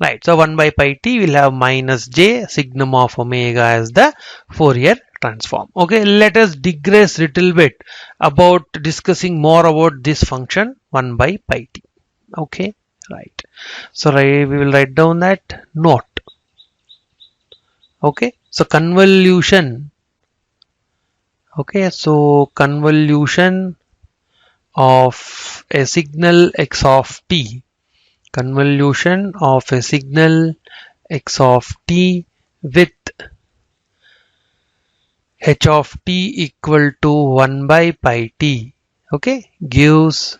right? So 1 by pi t will have minus j signum of omega as the Fourier transform. Okay, let us digress little bit about discussing more about this function 1 by pi t. Okay, right. So we will write down that note. Okay, so convolution. Okay, so convolution of a signal x of t, convolution of a signal x of t with h of t equal to 1 by pi t, okay, gives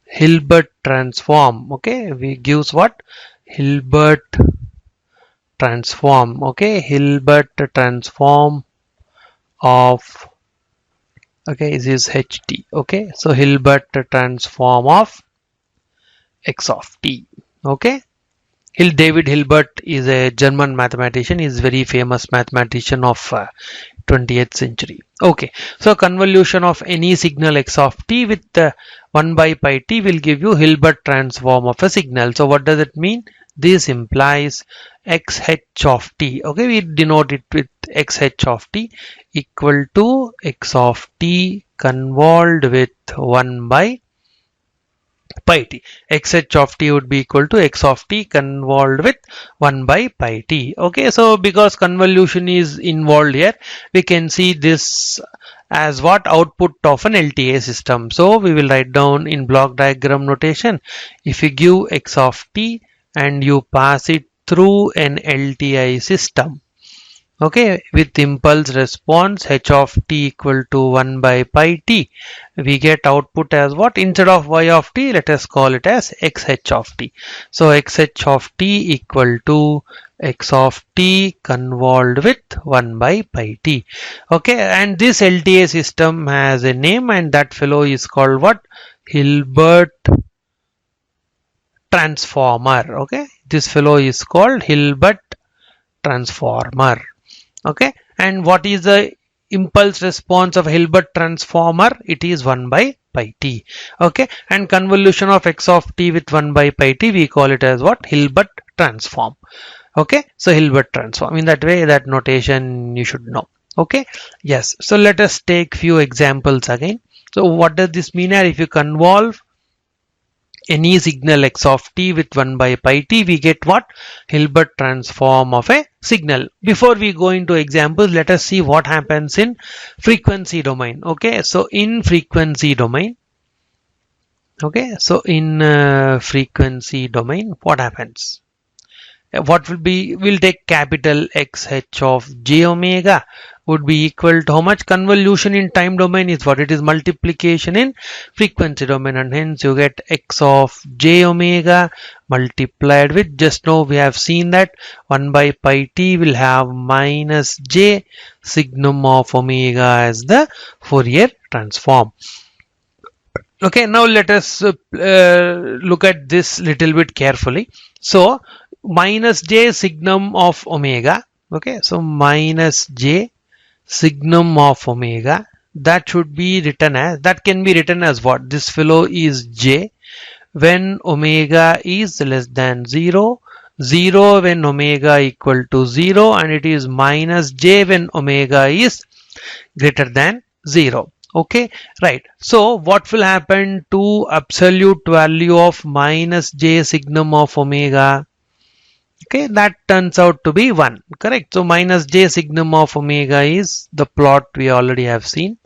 Hilbert transform. Okay, we gives what? Hilbert transform. Okay, Hilbert transform of, okay, this is ht. Okay, so Hilbert transform of x of t. Okay, David Hilbert is a German mathematician. He is very famous mathematician of 20th century. Okay, so convolution of any signal x of t with 1 by pi t will give you Hilbert transform of a signal. So what does it mean? This implies xh of t. Okay, we denote it with xh of t equal to x of t convolved with 1 by pi t. Xh of t would be equal to x of t convolved with 1 by pi t. Okay, so because convolution is involved here, we can see this as what? Output of an LTI system. So we will write down in block diagram notation. If you give x of t and you pass it through an LTI system, okay, with impulse response h of t equal to 1 by pi t, we get output as what? Instead of y of t, let us call it as xh of t. So xh of t equal to x of t convolved with 1 by pi t. Okay, and this LTI system has a name, and that fellow is called what? Hilbert transformer. Okay, this fellow is called Hilbert transformer. Okay, and what is the impulse response of Hilbert transformer? It is 1 by pi t. Okay, and convolution of x of t with 1 by pi t, we call it as what? Hilbert transform. Okay, so Hilbert transform, in that way, that notation you should know. Okay, yes, so let us take few examples again. So what does this mean? If you convolve any signal x of t with 1 by pi t, we get what? Hilbert transform of a signal. Before we go into examples, let us see what happens in frequency domain. Okay, so in frequency domain, okay, so in frequency domain, what happens? What will be? We'll take capital X h of j omega would be equal to how much? Convolution in time domain is what? It is multiplication in frequency domain, and hence you get x of j omega multiplied with, just now we have seen that 1 by pi t will have minus j signum of omega as the Fourier transform. Okay, now let us look at this little bit carefully. So minus j signum of omega. Okay, so minus j signum of omega, that should be written as, that can be written as what? This fellow is j when omega is less than 0, 0 when omega equal to 0, and it is minus j when omega is greater than 0. Okay, right. So what will happen to absolute value of minus j signum of omega? Okay, that turns out to be 1. Correct. So minus j signum of omega is the plot we already have seen.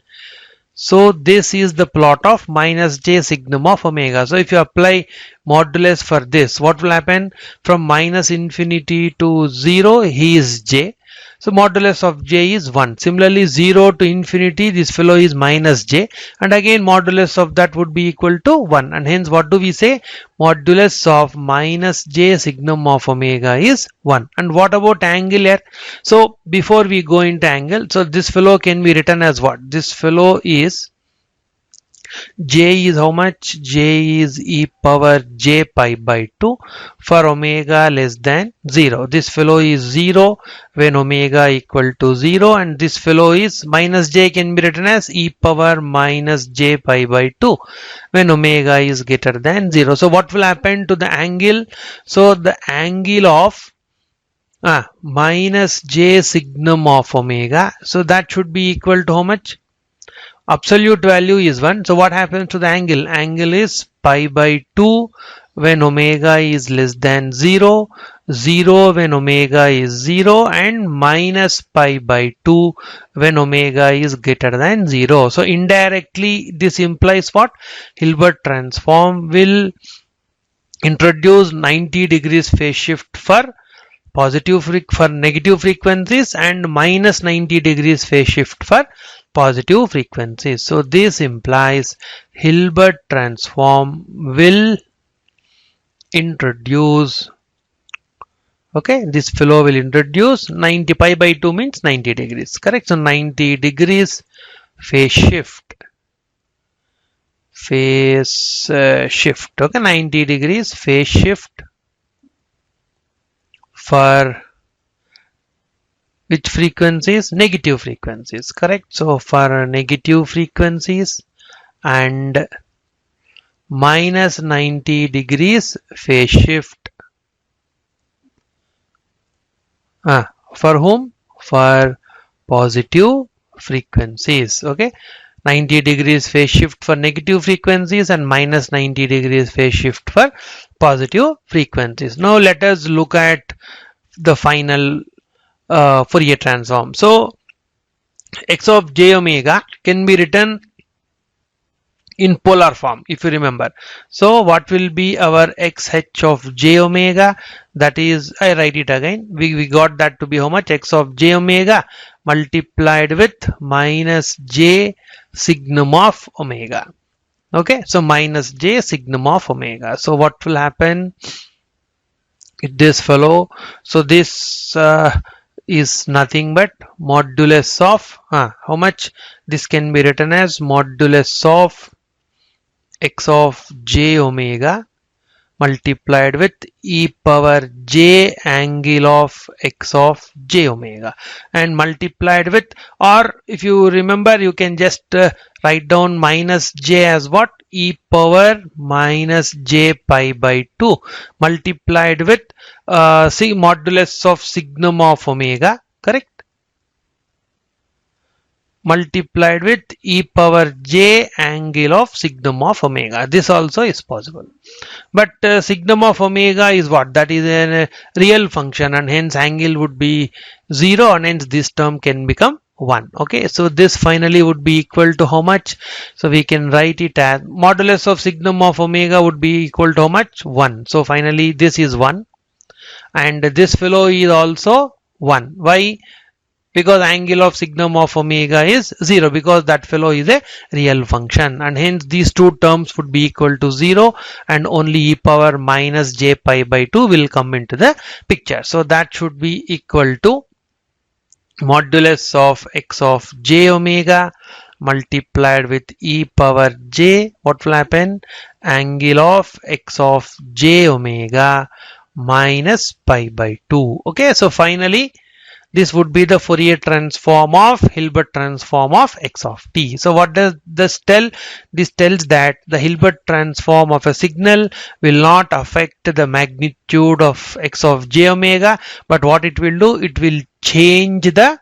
So this is the plot of minus j signum of omega. So if you apply modulus for this, what will happen? From minus infinity to 0, he is j. So modulus of j is 1. Similarly, 0 to infinity, this fellow is minus j. And again, modulus of that would be equal to 1. And hence, what do we say? Modulus of minus j signum of omega is 1. And what about angle here? So before we go into angle, so this fellow can be written as what? This fellow is J is how much? J is e power j pi by 2 for omega less than 0. This fellow is 0 when omega equal to 0, and this fellow is minus j can be written as e power minus j pi by 2 when omega is greater than 0. So what will happen to the angle? So the angle of minus j signum of omega, so that should be equal to how much? Absolute value is 1. So what happens to the angle? Angle is pi by 2 when omega is less than 0, 0 when omega is 0, and minus pi by 2 when omega is greater than 0. So indirectly this implies what? Hilbert transform will introduce 90 degrees phase shift for negative frequencies and minus 90 degrees phase shift for positive frequencies. So this implies Hilbert transform will introduce, okay, this fellow will introduce 90 pi by 2 means 90 degrees, correct? So 90 degrees phase shift, okay, 90 degrees phase shift for which frequencies? Negative frequencies, correct? So for negative frequencies and minus 90 degrees phase shift for whom? For positive frequencies, okay? 90 degrees phase shift for negative frequencies and minus 90 degrees phase shift for positive frequencies. Now let us look at the final Fourier transform. So x of j omega can be written in polar form, if you remember. So what will be our xh of j omega? That is, I write it again, we got that to be how much? X of j omega multiplied with minus j signum of omega. Okay, so minus j signum of omega. So what will happen? This fellow, so this is nothing but modulus of how much? This can be written as modulus of x of j omega multiplied with e power j angle of x of j omega, and multiplied with, or if you remember, you can just write down minus j as what? E power minus j pi by 2 multiplied with modulus of signum of omega, correct? Multiplied with e power j angle of signum of omega. This also is possible. But signum of omega is what? That is a real function, and hence angle would be 0, and hence this term can become 1. Okay, so this finally would be equal to how much? So we can write it as modulus of signum of omega would be equal to how much? 1. So finally this is 1, and this fellow is also 1. Why? Because angle of signum of omega is 0, because that fellow is a real function, and hence these two terms would be equal to 0, and only e power minus j pi by 2 will come into the picture. So that should be equal to modulus of x of j omega multiplied with e power j, what will happen? Angle of x of j omega minus pi by 2. Okay, so finally this would be the Fourier transform of Hilbert transform of x of t. So what does this tell? This tells that the Hilbert transform of a signal will not affect the magnitude of x of j omega, but what it will do? It will change the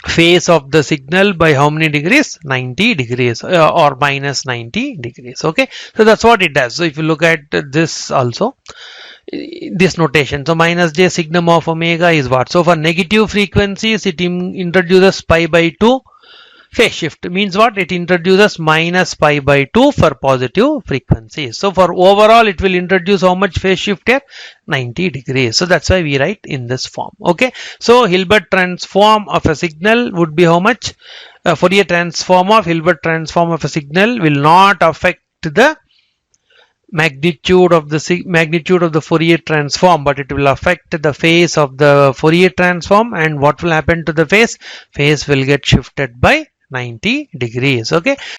phase of the signal by how many degrees? 90 degrees or minus 90 degrees. Okay, so that's what it does. So if you look at this also, this notation, so minus j signum of omega is what? So for negative frequencies it introduces pi by 2 phase shift, means what? It introduces minus pi by 2 for positive frequencies. So for overall it will introduce how much phase shift here? 90 degrees. So that's why we write in this form. Okay, so Hilbert transform of a signal would be how much? Fourier transform of Hilbert transform of a signal will not affect the magnitude of the Fourier transform, but it will affect the phase of the Fourier transform. And what will happen to the phase? Phase will get shifted by 90 degrees. Okay,